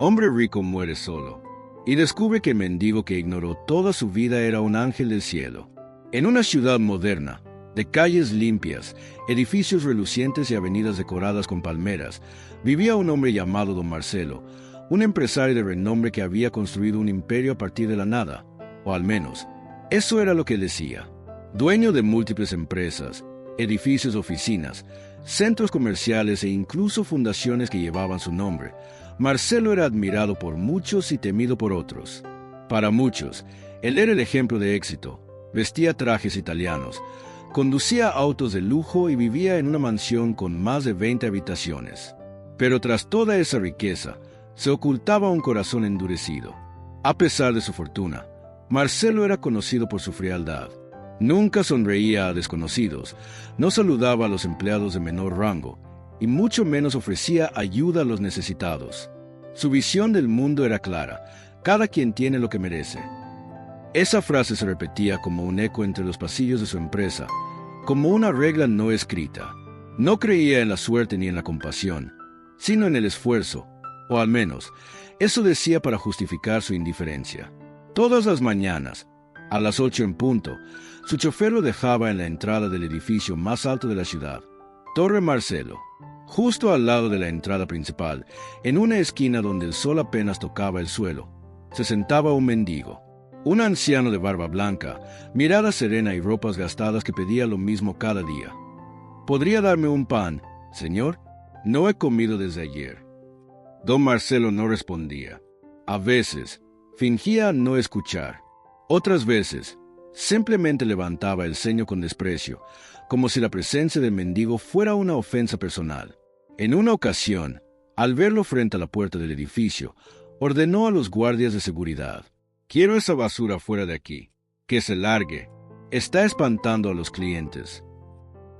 Hombre rico muere solo, y descubre que el mendigo que ignoró toda su vida era un ángel del cielo. En una ciudad moderna, de calles limpias, edificios relucientes y avenidas decoradas con palmeras, vivía un hombre llamado don Marcelo, un empresario de renombre que había construido un imperio a partir de la nada, o al menos, eso era lo que decía. Dueño de múltiples empresas, edificios, oficinas, centros comerciales e incluso fundaciones que llevaban su nombre, Marcelo era admirado por muchos y temido por otros. Para muchos, él era el ejemplo de éxito, vestía trajes italianos, conducía autos de lujo y vivía en una mansión con más de 20 habitaciones. Pero tras toda esa riqueza, se ocultaba un corazón endurecido. A pesar de su fortuna, Marcelo era conocido por su frialdad. Nunca sonreía a desconocidos, no saludaba a los empleados de menor rango, y mucho menos ofrecía ayuda a los necesitados. Su visión del mundo era clara: cada quien tiene lo que merece. Esa frase se repetía como un eco entre los pasillos de su empresa, como una regla no escrita. No creía en la suerte ni en la compasión, sino en el esfuerzo, o al menos, eso decía para justificar su indiferencia. Todas las mañanas, a las 8 en punto, su chofer lo dejaba en la entrada del edificio más alto de la ciudad, Torre Marcelo. Justo al lado de la entrada principal, en una esquina donde el sol apenas tocaba el suelo, se sentaba un mendigo, un anciano de barba blanca, mirada serena y ropas gastadas que pedía lo mismo cada día. ¿Podría darme un pan, señor? No he comido desde ayer. Don Marcelo no respondía. A veces, fingía no escuchar. Otras veces, simplemente levantaba el ceño con desprecio, como si la presencia del mendigo fuera una ofensa personal. En una ocasión, al verlo frente a la puerta del edificio, ordenó a los guardias de seguridad: «Quiero esa basura fuera de aquí. Que se largue. Está espantando a los clientes».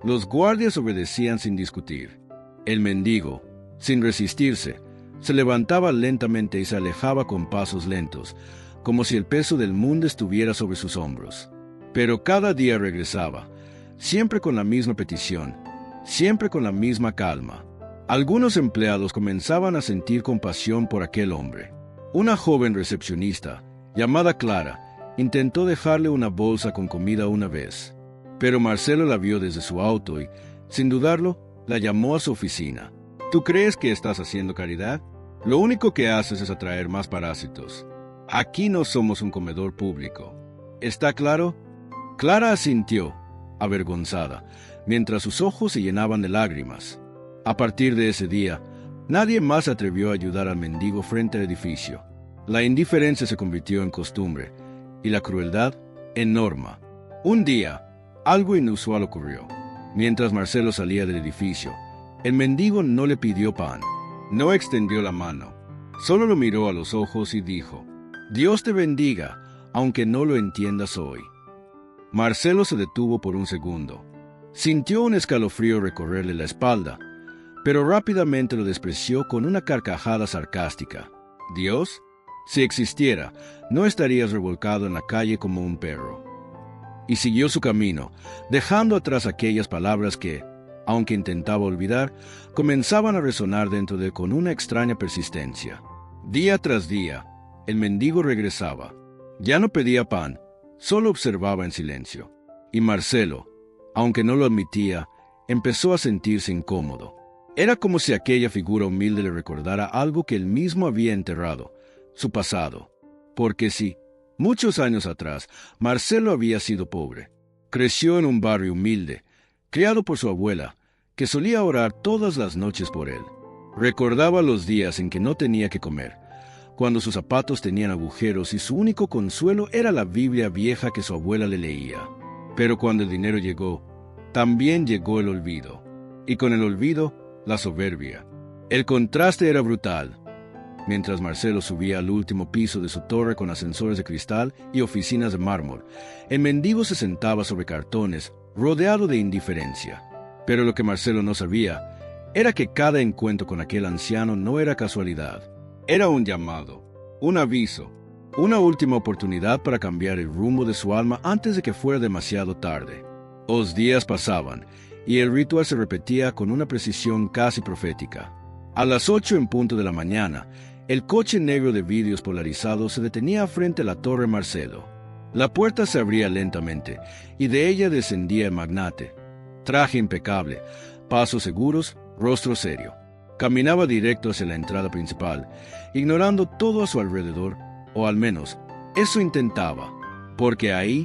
Los guardias obedecían sin discutir. El mendigo, sin resistirse, se levantaba lentamente y se alejaba con pasos lentos, como si el peso del mundo estuviera sobre sus hombros. Pero cada día regresaba, siempre con la misma petición, siempre con la misma calma. Algunos empleados comenzaban a sentir compasión por aquel hombre. Una joven recepcionista, llamada Clara, intentó dejarle una bolsa con comida una vez, pero Marcelo la vio desde su auto y, sin dudarlo, la llamó a su oficina. ¿Tú crees que estás haciendo caridad? Lo único que haces es atraer más parásitos. Aquí no somos un comedor público. ¿Está claro? Clara asintió, avergonzada, mientras sus ojos se llenaban de lágrimas. A partir de ese día, nadie más se atrevió a ayudar al mendigo frente al edificio. La indiferencia se convirtió en costumbre, y la crueldad en norma. Un día, algo inusual ocurrió. Mientras Marcelo salía del edificio, el mendigo no le pidió pan. No extendió la mano. Solo lo miró a los ojos y dijo: «Dios te bendiga, aunque no lo entiendas hoy». Marcelo se detuvo por un segundo. Sintió un escalofrío recorrerle la espalda, pero rápidamente lo despreció con una carcajada sarcástica. «¿Dios? Si existiera, no estarías revolcado en la calle como un perro». Y siguió su camino, dejando atrás aquellas palabras que, aunque intentaba olvidar, comenzaban a resonar dentro de él con una extraña persistencia. Día tras día, el mendigo regresaba. Ya no pedía pan, solo observaba en silencio. Y Marcelo, aunque no lo admitía, empezó a sentirse incómodo. Era como si aquella figura humilde le recordara algo que él mismo había enterrado, su pasado. Porque sí, muchos años atrás, Marcelo había sido pobre. Creció en un barrio humilde, criado por su abuela, que solía orar todas las noches por él. Recordaba los días en que no tenía que comer, cuando sus zapatos tenían agujeros y su único consuelo era la Biblia vieja que su abuela le leía. Pero cuando el dinero llegó, también llegó el olvido. Y con el olvido, la soberbia. El contraste era brutal. Mientras Marcelo subía al último piso de su torre con ascensores de cristal y oficinas de mármol, el mendigo se sentaba sobre cartones, rodeado de indiferencia. Pero lo que Marcelo no sabía era que cada encuentro con aquel anciano no era casualidad. Era un llamado, un aviso, una última oportunidad para cambiar el rumbo de su alma antes de que fuera demasiado tarde. Los días pasaban, y el ritual se repetía con una precisión casi profética. A las 8 en punto de la mañana, El coche negro de vidrios polarizados se detenía frente a la Torre Marcelo. La puerta se abría lentamente, y de ella descendía el magnate. Traje impecable, pasos seguros, rostro serio. Caminaba directo hacia la entrada principal, ignorando todo a su alrededor, o al menos, eso intentaba, porque ahí,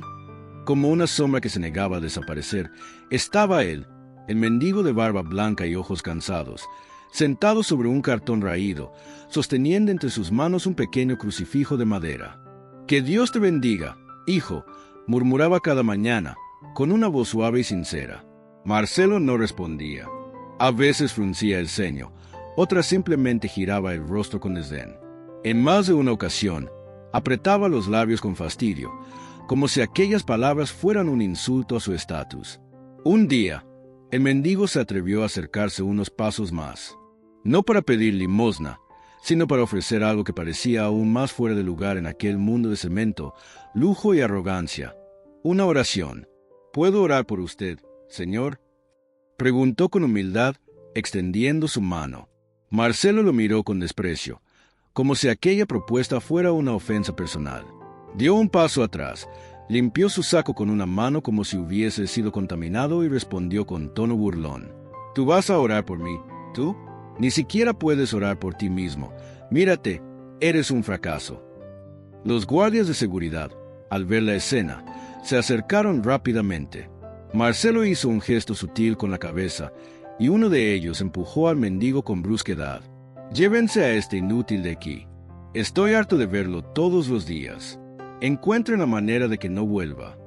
como una sombra que se negaba a desaparecer, estaba él, el mendigo de barba blanca y ojos cansados, sentado sobre un cartón raído, sosteniendo entre sus manos un pequeño crucifijo de madera. «Que Dios te bendiga, hijo», murmuraba cada mañana, con una voz suave y sincera. Marcelo no respondía. A veces fruncía el ceño, otras simplemente giraba el rostro con desdén. En más de una ocasión, apretaba los labios con fastidio, como si aquellas palabras fueran un insulto a su estatus. Un día, el mendigo se atrevió a acercarse unos pasos más, no para pedir limosna, sino para ofrecer algo que parecía aún más fuera de lugar en aquel mundo de cemento, lujo y arrogancia. Una oración. «¿Puedo orar por usted, señor?», preguntó con humildad, extendiendo su mano. Marcelo lo miró con desprecio, como si aquella propuesta fuera una ofensa personal. Dio un paso atrás, limpió su saco con una mano como si hubiese sido contaminado y respondió con tono burlón. «¿Tú vas a orar por mí? ¿Tú? Ni siquiera puedes orar por ti mismo. Mírate, eres un fracaso». Los guardias de seguridad, al ver la escena, se acercaron rápidamente. Marcelo hizo un gesto sutil con la cabeza, y uno de ellos empujó al mendigo con brusquedad. «Llévense a este inútil de aquí. Estoy harto de verlo todos los días. Encuentren la manera de que no vuelva».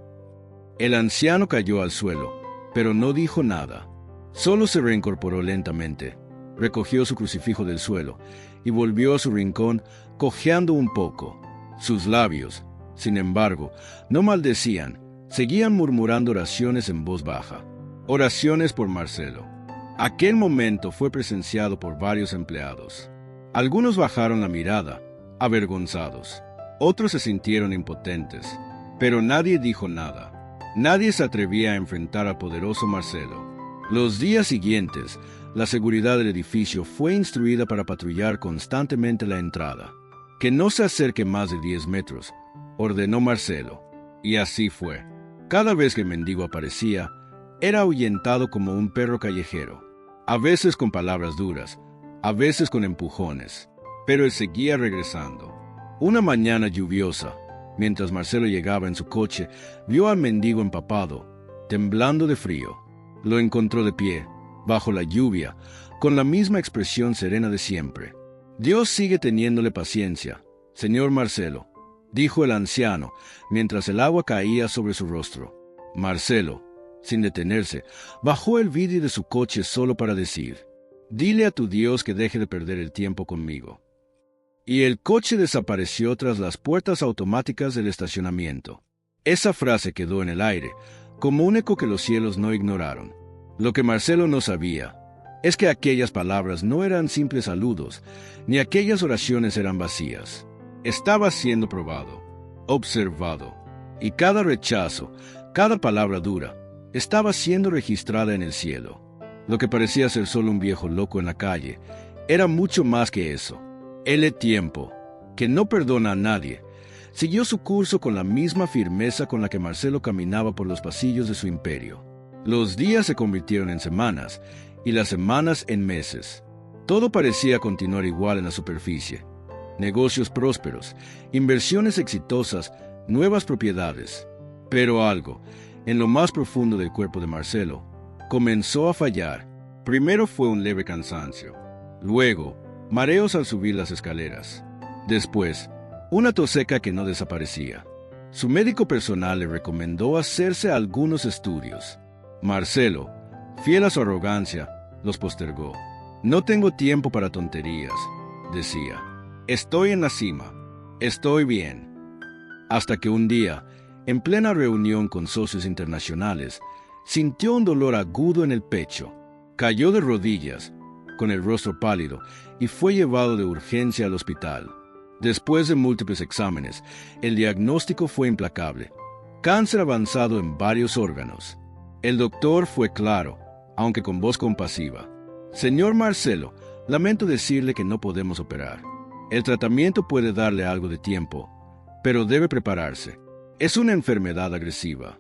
El anciano cayó al suelo, pero no dijo nada. Solo se reincorporó lentamente, recogió su crucifijo del suelo y volvió a su rincón cojeando un poco. Sus labios, sin embargo, no maldecían, seguían murmurando oraciones en voz baja. Oraciones por Marcelo. Aquel momento fue presenciado por varios empleados. Algunos bajaron la mirada, avergonzados. Otros se sintieron impotentes, pero nadie dijo nada. Nadie se atrevía a enfrentar al poderoso Marcelo. Los días siguientes, la seguridad del edificio fue instruida para patrullar constantemente la entrada. «Que no se acerque más de 10 metros», ordenó Marcelo. Y así fue. Cada vez que el mendigo aparecía, era ahuyentado como un perro callejero, a veces con palabras duras, a veces con empujones, pero él seguía regresando. Una mañana lluviosa, mientras Marcelo llegaba en su coche, vio al mendigo empapado, temblando de frío. Lo encontró de pie, bajo la lluvia, con la misma expresión serena de siempre. «Dios sigue teniéndole paciencia, señor Marcelo», dijo el anciano, mientras el agua caía sobre su rostro. Marcelo, sin detenerse, bajó el vidrio de su coche solo para decir: «Dile a tu Dios que deje de perder el tiempo conmigo». Y el coche desapareció tras las puertas automáticas del estacionamiento. Esa frase quedó en el aire, como un eco que los cielos no ignoraron. Lo que Marcelo no sabía es que aquellas palabras no eran simples saludos, ni aquellas oraciones eran vacías. Estaba siendo probado, observado, y cada rechazo, cada palabra dura, estaba siendo registrada en el cielo. Lo que parecía ser solo un viejo loco en la calle, era mucho más que eso. El tiempo, que no perdona a nadie, siguió su curso con la misma firmeza con la que Marcelo caminaba por los pasillos de su imperio. Los días se convirtieron en semanas, y las semanas en meses. Todo parecía continuar igual en la superficie. Negocios prósperos, inversiones exitosas, nuevas propiedades. Pero algo, en lo más profundo del cuerpo de Marcelo, comenzó a fallar. Primero fue un leve cansancio. Luego, mareos al subir las escaleras. Después, una tos seca que no desaparecía. Su médico personal le recomendó hacerse algunos estudios. Marcelo, fiel a su arrogancia, los postergó. «No tengo tiempo para tonterías», decía. «Estoy en la cima. Estoy bien». Hasta que un día, en plena reunión con socios internacionales, sintió un dolor agudo en el pecho. Cayó de rodillas, con el rostro pálido, y fue llevado de urgencia al hospital. Después de múltiples exámenes, el diagnóstico fue implacable: cáncer avanzado en varios órganos. El doctor fue claro, aunque con voz compasiva: «Señor Marcelo, lamento decirle que no podemos operar. El tratamiento puede darle algo de tiempo, pero debe prepararse. Es una enfermedad agresiva.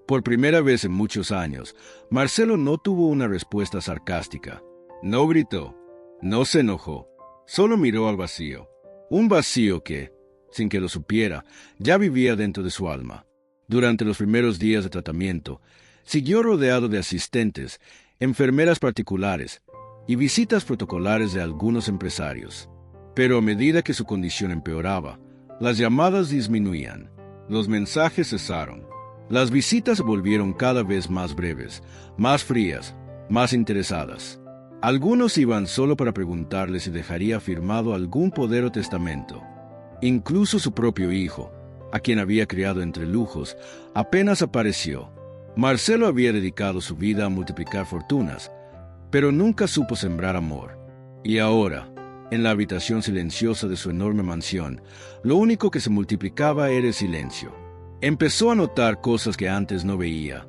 Por primera vez en muchos años, Marcelo no tuvo una respuesta sarcástica. No gritó, no se enojó, solo miró al vacío. Un vacío que, sin que lo supiera, ya vivía dentro de su alma. Durante los primeros días de tratamiento, siguió rodeado de asistentes, enfermeras particulares y visitas protocolares de algunos empresarios. Pero a medida que su condición empeoraba, las llamadas disminuían, los mensajes cesaron. Las visitas se volvieron cada vez más breves, más frías, más interesadas. Algunos iban solo para preguntarle si dejaría firmado algún poder o testamento. Incluso su propio hijo, a quien había criado entre lujos, apenas apareció. Marcelo había dedicado su vida a multiplicar fortunas, pero nunca supo sembrar amor. Y ahora, en la habitación silenciosa de su enorme mansión, lo único que se multiplicaba era el silencio. Empezó a notar cosas que antes no veía.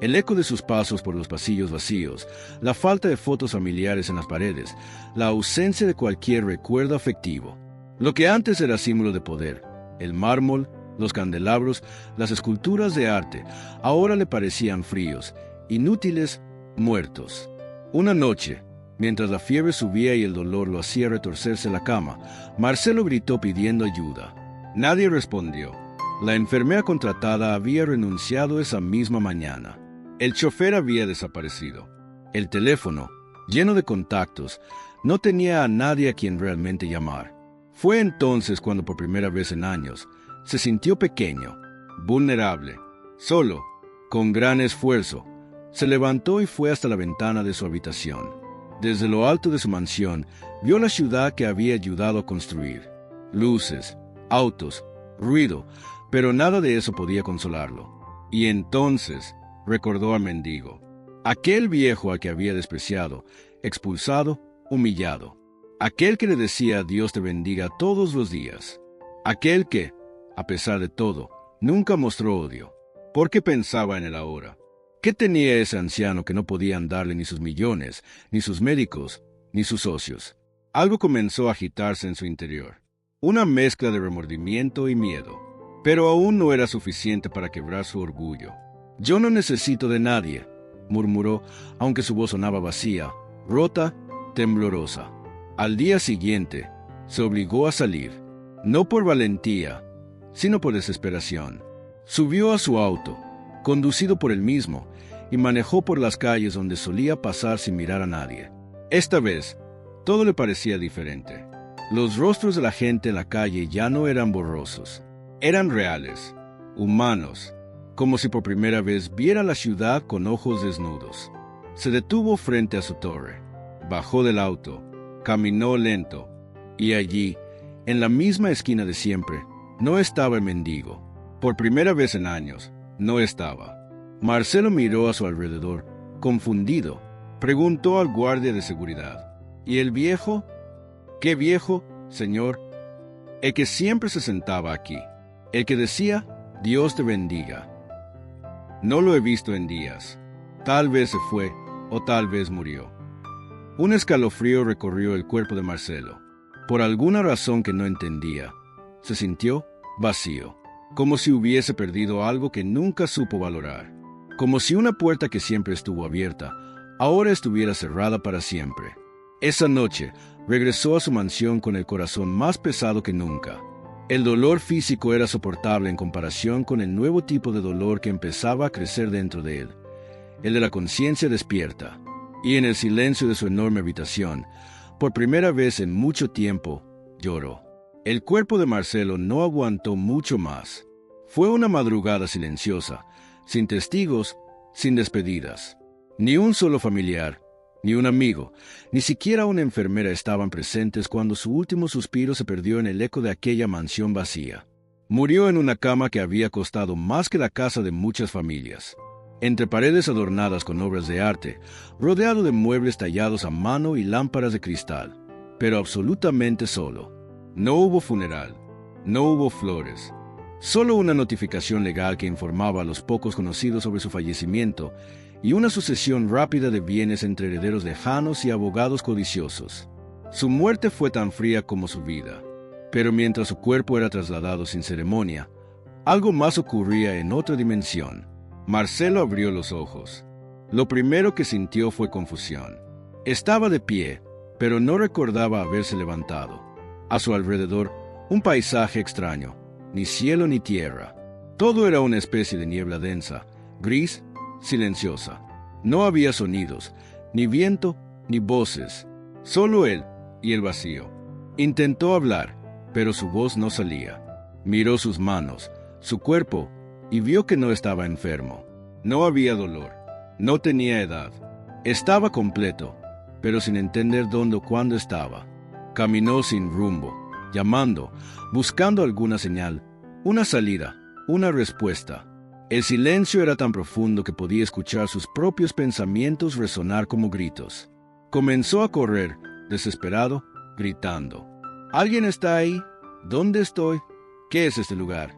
El eco de sus pasos por los pasillos vacíos, la falta de fotos familiares en las paredes, la ausencia de cualquier recuerdo afectivo. Lo que antes era símbolo de poder, el mármol, los candelabros, las esculturas de arte, ahora le parecían fríos, inútiles, muertos. Una noche, mientras la fiebre subía y el dolor lo hacía retorcerse en la cama, Marcelo gritó pidiendo ayuda. Nadie respondió. La enfermera contratada había renunciado esa misma mañana. El chofer había desaparecido. El teléfono, lleno de contactos, no tenía a nadie a quien realmente llamar. Fue entonces cuando por primera vez en años se sintió pequeño, vulnerable, solo. Con gran esfuerzo, se levantó y fue hasta la ventana de su habitación. Desde lo alto de su mansión, vio la ciudad que había ayudado a construir. Luces, autos, ruido, pero nada de eso podía consolarlo. Y entonces recordó al mendigo, aquel viejo al que había despreciado, expulsado, humillado. Aquel que le decía Dios te bendiga todos los días. Aquel que, a pesar de todo, nunca mostró odio, porque pensaba en él ahora. ¿Qué tenía ese anciano que no podían darle ni sus millones, ni sus médicos, ni sus socios? Algo comenzó a agitarse en su interior, una mezcla de remordimiento y miedo. Pero aún no era suficiente para quebrar su orgullo. «Yo no necesito de nadie», murmuró, aunque su voz sonaba vacía, rota, temblorosa. Al día siguiente, se obligó a salir, no por valentía, sino por desesperación. Subió a su auto, conducido por él mismo, y manejó por las calles donde solía pasar sin mirar a nadie. Esta vez, todo le parecía diferente. Los rostros de la gente en la calle ya no eran borrosos. Eran reales, humanos, como si por primera vez viera la ciudad con ojos desnudos. Se detuvo frente a su torre, bajó del auto, caminó lento, y allí, en la misma esquina de siempre, no estaba el mendigo. Por primera vez en años, no estaba. Marcelo miró a su alrededor, confundido. Preguntó al guardia de seguridad, ¿y el viejo? ¿Qué viejo, señor? El que siempre se sentaba aquí. El que decía, Dios te bendiga. No lo he visto en días. Tal vez se fue, o tal vez murió. Un escalofrío recorrió el cuerpo de Marcelo. Por alguna razón que no entendía, se sintió vacío, como si hubiese perdido algo que nunca supo valorar, como si una puerta que siempre estuvo abierta, ahora estuviera cerrada para siempre. Esa noche, regresó a su mansión con el corazón más pesado que nunca. El dolor físico era soportable en comparación con el nuevo tipo de dolor que empezaba a crecer dentro de él, el de la conciencia despierta. Y en el silencio de su enorme habitación, por primera vez en mucho tiempo, lloró. El cuerpo de Marcelo no aguantó mucho más. Fue una madrugada silenciosa, sin testigos, sin despedidas. Ni un solo familiar, ni un amigo, ni siquiera una enfermera estaban presentes cuando su último suspiro se perdió en el eco de aquella mansión vacía. Murió en una cama que había costado más que la casa de muchas familias. Entre paredes adornadas con obras de arte, rodeado de muebles tallados a mano y lámparas de cristal, pero absolutamente solo. No hubo funeral, no hubo flores, solo una notificación legal que informaba a los pocos conocidos sobre su fallecimiento y una sucesión rápida de bienes entre herederos lejanos y abogados codiciosos. Su muerte fue tan fría como su vida. Pero mientras su cuerpo era trasladado sin ceremonia, algo más ocurría en otra dimensión. Marcelo abrió los ojos. Lo primero que sintió fue confusión. Estaba de pie, pero no recordaba haberse levantado. A su alrededor, un paisaje extraño, ni cielo ni tierra. Todo era una especie de niebla densa, gris, silenciosa. No había sonidos, ni viento, ni voces. Solo él y el vacío. Intentó hablar, pero su voz no salía. Miró sus manos, su cuerpo, y vio que no estaba enfermo. No había dolor. No tenía edad. Estaba completo, pero sin entender dónde o cuándo estaba. Caminó sin rumbo, llamando, buscando alguna señal, una salida, una respuesta. El silencio era tan profundo que podía escuchar sus propios pensamientos resonar como gritos. Comenzó a correr, desesperado, gritando. ¿Alguien está ahí? ¿Dónde estoy? ¿Qué es este lugar?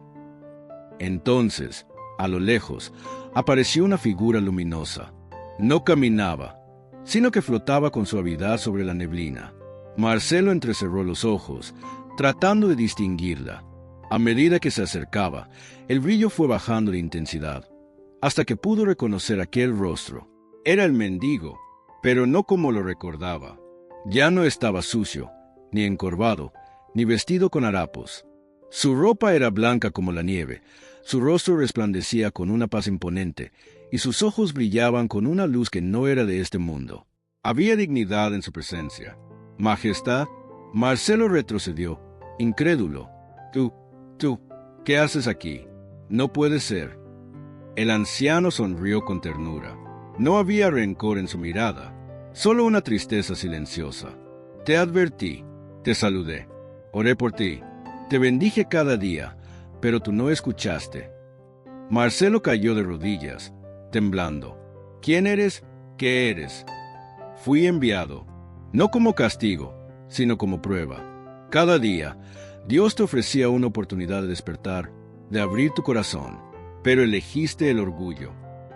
Entonces, a lo lejos, apareció una figura luminosa. No caminaba, sino que flotaba con suavidad sobre la neblina. Marcelo entrecerró los ojos, tratando de distinguirla. A medida que se acercaba, el brillo fue bajando de intensidad, hasta que pudo reconocer aquel rostro. Era el mendigo, pero no como lo recordaba. Ya no estaba sucio, ni encorvado, ni vestido con harapos. Su ropa era blanca como la nieve, su rostro resplandecía con una paz imponente, y sus ojos brillaban con una luz que no era de este mundo. Había dignidad en su presencia. Majestad. Marcelo retrocedió, incrédulo. Tú, ¿qué haces aquí? No puede ser. El anciano sonrió con ternura. No había rencor en su mirada, solo una tristeza silenciosa. Te advertí, te saludé, oré por ti, te bendije cada día, pero tú no escuchaste. Marcelo cayó de rodillas, temblando. ¿Quién eres? ¿Qué eres? Fui enviado, no como castigo, sino como prueba. Cada día, Dios te ofrecía una oportunidad de despertar, de abrir tu corazón, pero elegiste el orgullo,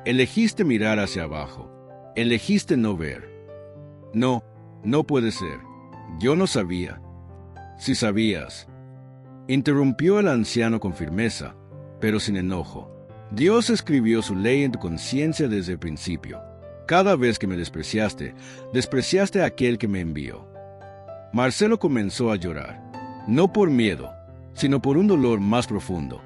elegiste mirar hacia abajo, elegiste no ver. No, no puede ser. Yo no sabía. Si sabías. Interrumpió el anciano con firmeza, pero sin enojo. Dios escribió su ley en tu conciencia desde el principio. Cada vez que me despreciaste, despreciaste a aquel que me envió. Marcelo comenzó a llorar. No por miedo, sino por un dolor más profundo,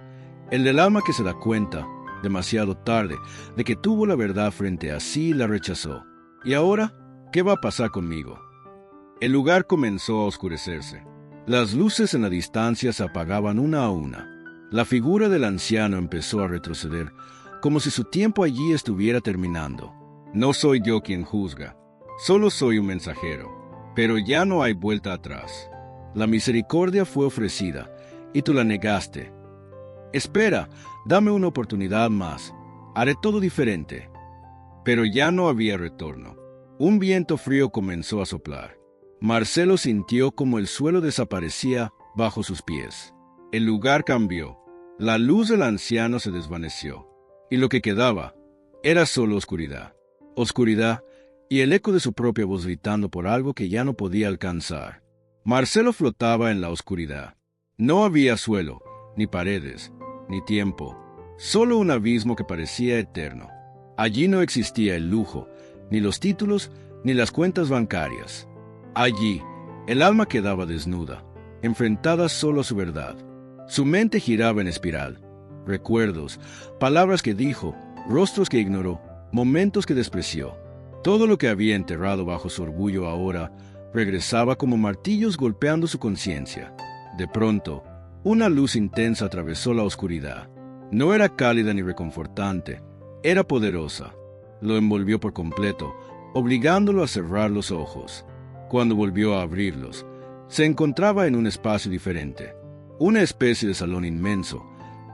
el del alma que se da cuenta, demasiado tarde, de que tuvo la verdad frente a sí y la rechazó. ¿Y ahora qué va a pasar conmigo? El lugar comenzó a oscurecerse. Las luces en la distancia se apagaban una a una. La figura del anciano empezó a retroceder, como si su tiempo allí estuviera terminando. No soy yo quien juzga, solo soy un mensajero, pero ya no hay vuelta atrás. La misericordia fue ofrecida, y tú la negaste. Espera, dame una oportunidad más. Haré todo diferente. Pero ya no había retorno. Un viento frío comenzó a soplar. Marcelo sintió como el suelo desaparecía bajo sus pies. El lugar cambió. La luz del anciano se desvaneció, y lo que quedaba era solo oscuridad. Oscuridad y el eco de su propia voz gritando por algo que ya no podía alcanzar. Marcelo flotaba en la oscuridad. No había suelo, ni paredes, ni tiempo, solo un abismo que parecía eterno. Allí no existía el lujo, ni los títulos, ni las cuentas bancarias. Allí, el alma quedaba desnuda, enfrentada solo a su verdad. Su mente giraba en espiral. Recuerdos, palabras que dijo, rostros que ignoró, momentos que despreció. Todo lo que había enterrado bajo su orgullo ahora regresaba como martillos golpeando su conciencia. De pronto, una luz intensa atravesó la oscuridad. No era cálida ni reconfortante, era poderosa. Lo envolvió por completo, obligándolo a cerrar los ojos. Cuando volvió a abrirlos, se encontraba en un espacio diferente. Una especie de salón inmenso,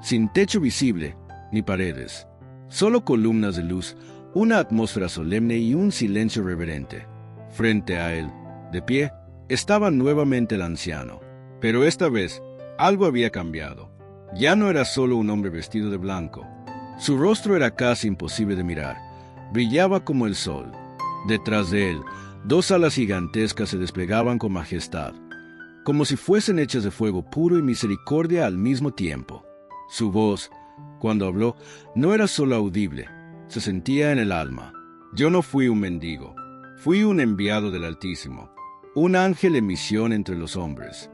sin techo visible ni paredes. Solo columnas de luz, una atmósfera solemne y un silencio reverente. Frente a él, de pie, estaba nuevamente el anciano. Pero esta vez, algo había cambiado. Ya no era solo un hombre vestido de blanco. Su rostro era casi imposible de mirar. Brillaba como el sol. Detrás de él, 2 alas gigantescas se desplegaban con majestad, como si fuesen hechas de fuego puro y misericordia al mismo tiempo. Su voz, cuando habló, no era solo audible, se sentía en el alma. Yo no fui un mendigo, fui un enviado del Altísimo, un ángel en misión entre los hombres.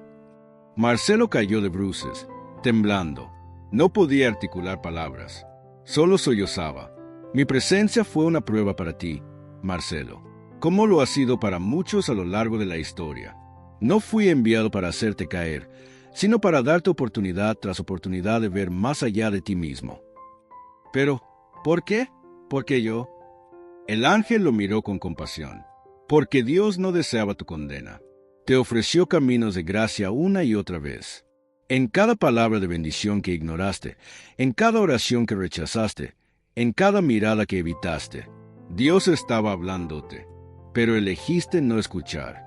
Marcelo cayó de bruces, temblando. No podía articular palabras, solo sollozaba. Mi presencia fue una prueba para ti, Marcelo, como lo ha sido para muchos a lo largo de la historia. No fui enviado para hacerte caer, sino para darte oportunidad tras oportunidad de ver más allá de ti mismo. Pero, ¿por qué? ¿Por qué yo? El ángel lo miró con compasión. Porque Dios no deseaba tu condena. Te ofreció caminos de gracia una y otra vez. En cada palabra de bendición que ignoraste, en cada oración que rechazaste, en cada mirada que evitaste, Dios estaba hablándote, pero elegiste no escuchar.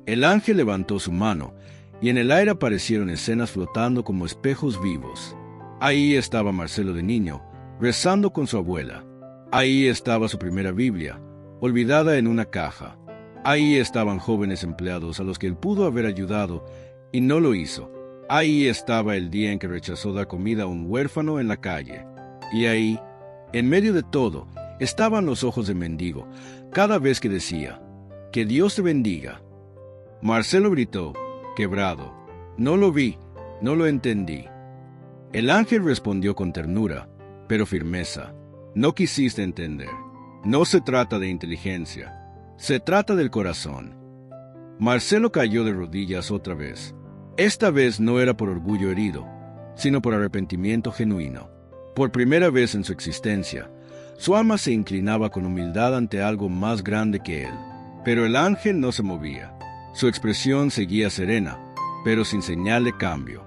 El ángel levantó su mano, y en el aire aparecieron escenas flotando como espejos vivos. Ahí estaba Marcelo de niño, rezando con su abuela. Ahí estaba su primera Biblia, olvidada en una caja. Ahí estaban jóvenes empleados a los que él pudo haber ayudado, y no lo hizo. Ahí estaba el día en que rechazó dar comida a un huérfano en la calle. Y ahí, en medio de todo, estaban los ojos de mendigo, cada vez que decía, «Que Dios te bendiga». Marcelo gritó, quebrado, «No lo vi, no lo entendí». El ángel respondió con ternura, pero firmeza, «No quisiste entender. No se trata de inteligencia, se trata del corazón». Marcelo cayó de rodillas otra vez. Esta vez no era por orgullo herido, sino por arrepentimiento genuino. Por primera vez en su existencia, su alma se inclinaba con humildad ante algo más grande que él. Pero el ángel no se movía. Su expresión seguía serena, pero sin señal de cambio.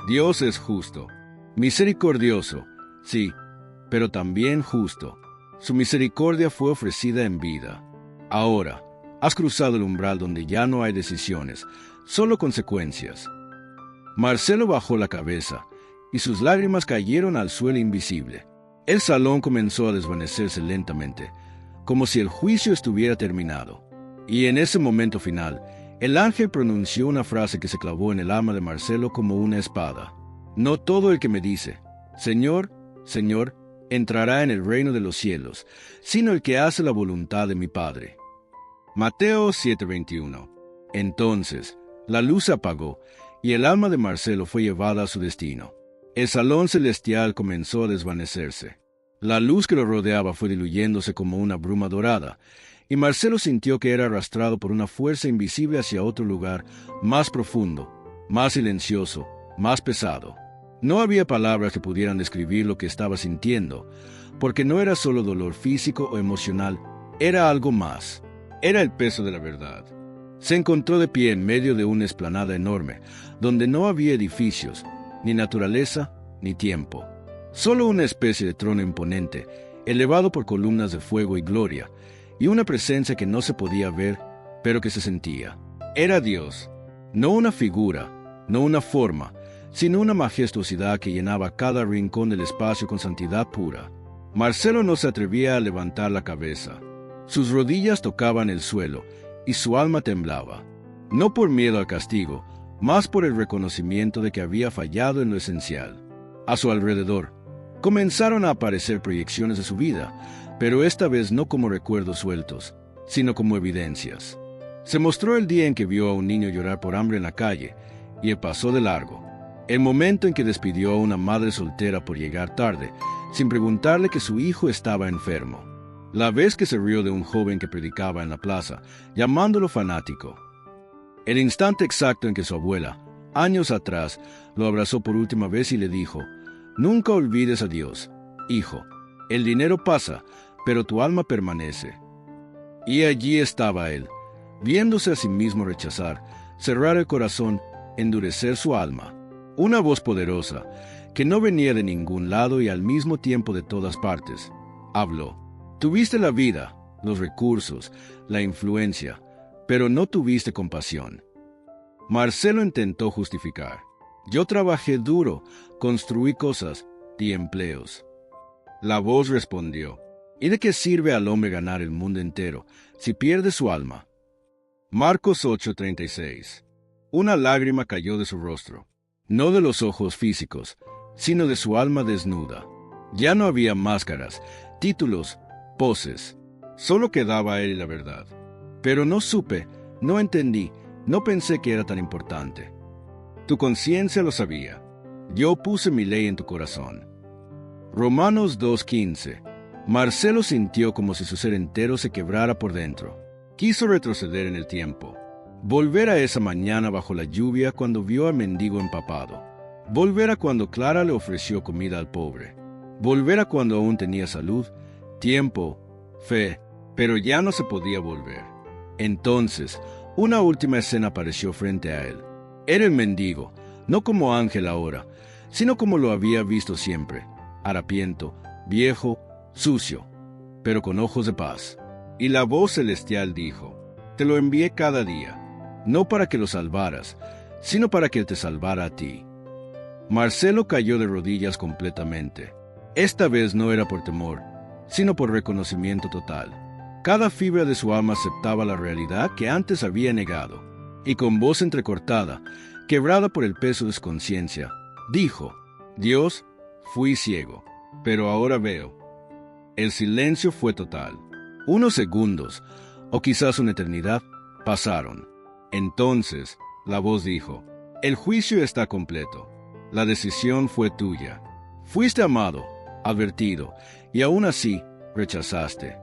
Dios es justo, misericordioso, sí, pero también justo. Su misericordia fue ofrecida en vida. Ahora, has cruzado el umbral donde ya no hay decisiones, solo consecuencias. Marcelo bajó la cabeza, y sus lágrimas cayeron al suelo invisible. El salón comenzó a desvanecerse lentamente, como si el juicio estuviera terminado. Y en ese momento final, el ángel pronunció una frase que se clavó en el alma de Marcelo como una espada. «No todo el que me dice, Señor, Señor, entrará en el reino de los cielos, sino el que hace la voluntad de mi Padre». Mateo 7:21. Entonces, la luz se apagó, y el alma de Marcelo fue llevada a su destino. El salón celestial comenzó a desvanecerse. La luz que lo rodeaba fue diluyéndose como una bruma dorada, y Marcelo sintió que era arrastrado por una fuerza invisible hacia otro lugar más profundo, más silencioso, más pesado. No había palabras que pudieran describir lo que estaba sintiendo, porque no era solo dolor físico o emocional, era algo más. Era el peso de la verdad. Se encontró de pie en medio de una explanada enorme, donde no había edificios, ni naturaleza, ni tiempo. Solo una especie de trono imponente, elevado por columnas de fuego y gloria, y una presencia que no se podía ver, pero que se sentía. Era Dios, no una figura, no una forma, sino una majestuosidad que llenaba cada rincón del espacio con santidad pura. Marcelo no se atrevía a levantar la cabeza. Sus rodillas tocaban el suelo, y su alma temblaba. No por miedo al castigo, más por el reconocimiento de que había fallado en lo esencial. A su alrededor, comenzaron a aparecer proyecciones de su vida, pero esta vez no como recuerdos sueltos, sino como evidencias. Se mostró el día en que vio a un niño llorar por hambre en la calle, y él pasó de largo. El momento en que despidió a una madre soltera por llegar tarde, sin preguntarle que su hijo estaba enfermo. La vez que se rió de un joven que predicaba en la plaza, llamándolo fanático. El instante exacto en que su abuela, años atrás, lo abrazó por última vez y le dijo: «Nunca olvides a Dios, hijo. El dinero pasa, pero tu alma permanece». Y allí estaba él, viéndose a sí mismo rechazar, cerrar el corazón, endurecer su alma. Una voz poderosa, que no venía de ningún lado y al mismo tiempo de todas partes, habló. «Tuviste la vida, los recursos, la influencia, pero no tuviste compasión». Marcelo intentó justificar. «Yo trabajé duro, construí cosas, di empleos». La voz respondió: ¿Y de qué sirve al hombre ganar el mundo entero si pierde su alma? Marcos 8:36. Una lágrima cayó de su rostro, no de los ojos físicos, sino de su alma desnuda. Ya no había máscaras, títulos, poses. Solo quedaba él y la verdad. Pero no supe, no entendí, no pensé que era tan importante. Tu conciencia lo sabía. Yo puse mi ley en tu corazón. Romanos 2:15. Marcelo sintió como si su ser entero se quebrara por dentro. Quiso retroceder en el tiempo. Volver a esa mañana bajo la lluvia cuando vio al mendigo empapado. Volver a cuando Clara le ofreció comida al pobre. Volver a cuando aún tenía salud, tiempo, fe, pero ya no se podía volver. Entonces, una última escena apareció frente a él. Era el mendigo, no como ángel ahora, sino como lo había visto siempre, harapiento, viejo, sucio, pero con ojos de paz. Y la voz celestial dijo: Te lo envié cada día, no para que lo salvaras, sino para que te salvara a ti. Marcelo cayó de rodillas completamente. Esta vez no era por temor, sino por reconocimiento total. Cada fibra de su alma aceptaba la realidad que antes había negado, y con voz entrecortada, quebrada por el peso de su conciencia, dijo: Dios, fui ciego, pero ahora veo. El silencio fue total. Unos segundos, o quizás una eternidad, pasaron. Entonces, la voz dijo: El juicio está completo. La decisión fue tuya. Fuiste amado, advertido, y aún así rechazaste.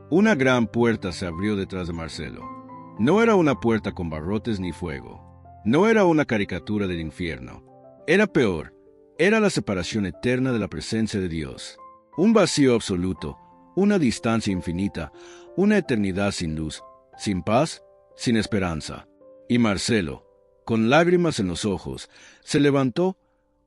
Una gran puerta se abrió detrás de Marcelo. No era una puerta con barrotes ni fuego. No era una caricatura del infierno. Era peor. Era la separación eterna de la presencia de Dios. Un vacío absoluto, una distancia infinita, una eternidad sin luz, sin paz, sin esperanza. Y Marcelo, con lágrimas en los ojos, se levantó,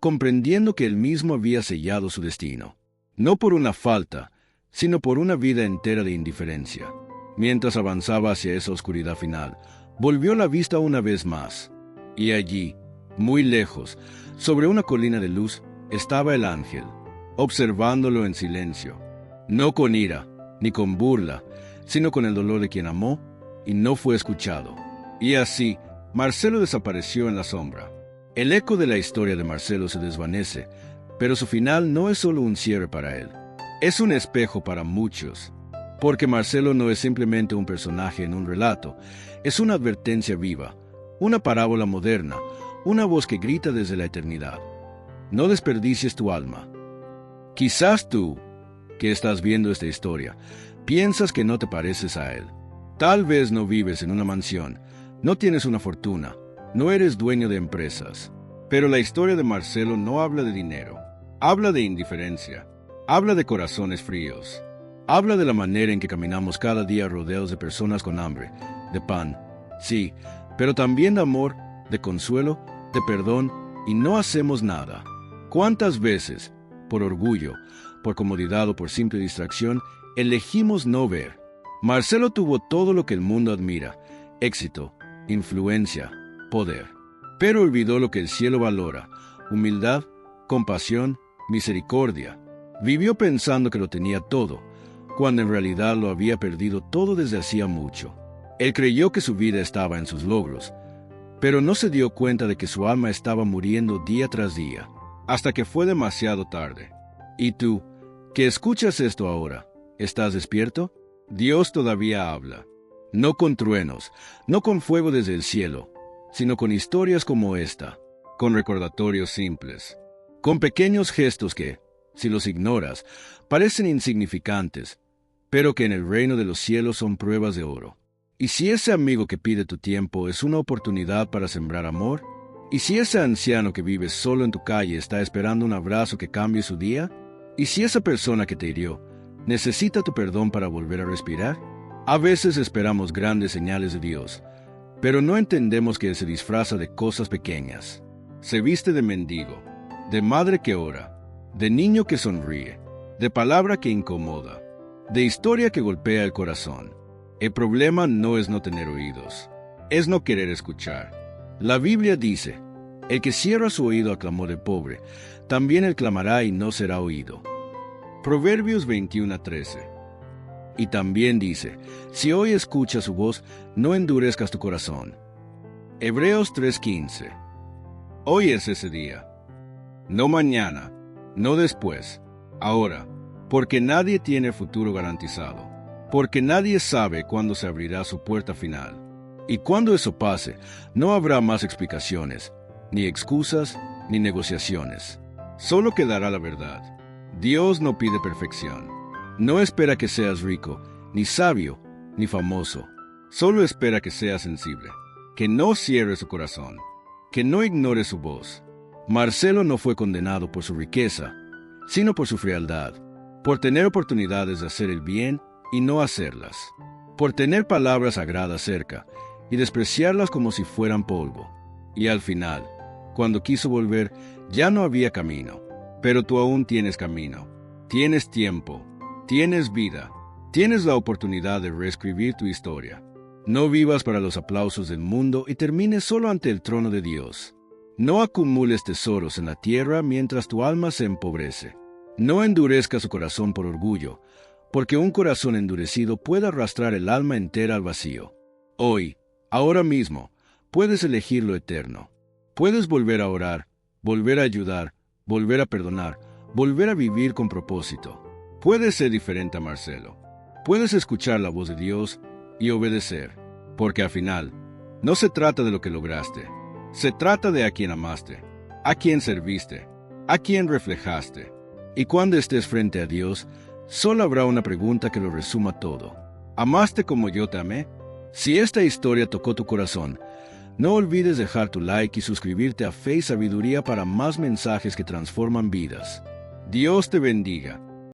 comprendiendo que él mismo había sellado su destino. No por una falta, sino por una vida entera de indiferencia. Mientras avanzaba hacia esa oscuridad final, volvió la vista una vez más. Y allí, muy lejos, sobre una colina de luz, estaba el ángel, observándolo en silencio, no con ira, ni con burla, sino con el dolor de quien amó y no fue escuchado. Y así, Marcelo desapareció en la sombra. El eco de la historia de Marcelo se desvanece, pero su final no es solo un cierre para él. Es un espejo para muchos, porque Marcelo no es simplemente un personaje en un relato, es una advertencia viva, una parábola moderna, una voz que grita desde la eternidad. No desperdicies tu alma. Quizás tú, que estás viendo esta historia, piensas que no te pareces a él. Tal vez no vives en una mansión, no tienes una fortuna, no eres dueño de empresas. Pero la historia de Marcelo no habla de dinero, habla de indiferencia, habla de corazones fríos, habla de la manera en que caminamos cada día rodeados de personas con hambre, de pan, sí, pero también de amor, de consuelo, de perdón, y no hacemos nada. ¿Cuántas veces, por orgullo, por comodidad o por simple distracción, elegimos no ver? Marcelo tuvo todo lo que el mundo admira: éxito, influencia, poder. Pero olvidó lo que el cielo valora: humildad, compasión, misericordia. Vivió pensando que lo tenía todo, cuando en realidad lo había perdido todo desde hacía mucho. Él creyó que su vida estaba en sus logros, pero no se dio cuenta de que su alma estaba muriendo día tras día, hasta que fue demasiado tarde. ¿Y tú, que escuchas esto ahora, estás despierto? Dios todavía habla. No con truenos, no con fuego desde el cielo, sino con historias como esta, con recordatorios simples, con pequeños gestos que, si los ignoras, parecen insignificantes, pero que en el reino de los cielos son pruebas de oro. ¿Y si ese amigo que pide tu tiempo es una oportunidad para sembrar amor? ¿Y si ese anciano que vive solo en tu calle está esperando un abrazo que cambie su día? ¿Y si esa persona que te hirió necesita tu perdón para volver a respirar? A veces esperamos grandes señales de Dios, pero no entendemos que Él se disfraza de cosas pequeñas. Se viste de mendigo, de madre que ora, de niño que sonríe, de palabra que incomoda, de historia que golpea el corazón. El problema no es no tener oídos, es no querer escuchar. La Biblia dice: el que cierra su oído al clamor del pobre, también él clamará y no será oído. Proverbios 21:13. Y también dice, si hoy escuchas su voz, no endurezcas tu corazón. Hebreos 3:15. Hoy es ese día. No mañana, no después, ahora, porque nadie tiene futuro garantizado, porque nadie sabe cuándo se abrirá su puerta final. Y cuando eso pase, no habrá más explicaciones, ni excusas, ni negociaciones. Solo quedará la verdad. Dios no pide perfección. No espera que seas rico, ni sabio, ni famoso. Solo espera que seas sensible, que no cierres su corazón, que no ignores su voz. Marcelo no fue condenado por su riqueza, sino por su frialdad, por tener oportunidades de hacer el bien y no hacerlas, por tener palabras sagradas cerca y despreciarlas como si fueran polvo. Y al final, cuando quiso volver, ya no había camino. Pero tú aún tienes camino, tienes tiempo, tienes vida, tienes la oportunidad de reescribir tu historia. No vivas para los aplausos del mundo y termines solo ante el trono de Dios. No acumules tesoros en la tierra mientras tu alma se empobrece. No endurezca su corazón por orgullo, porque un corazón endurecido puede arrastrar el alma entera al vacío. Hoy, ahora mismo, puedes elegir lo eterno. Puedes volver a orar, volver a ayudar, volver a perdonar, volver a vivir con propósito. Puedes ser diferente a Marcelo. Puedes escuchar la voz de Dios y obedecer, porque al final, no se trata de lo que lograste. Se trata de a quien amaste, a quien serviste, a quien reflejaste. Y cuando estés frente a Dios, solo habrá una pregunta que lo resuma todo. ¿Amaste como yo te amé? Si esta historia tocó tu corazón, no olvides dejar tu like y suscribirte a Fe y Sabiduría para más mensajes que transforman vidas. Dios te bendiga.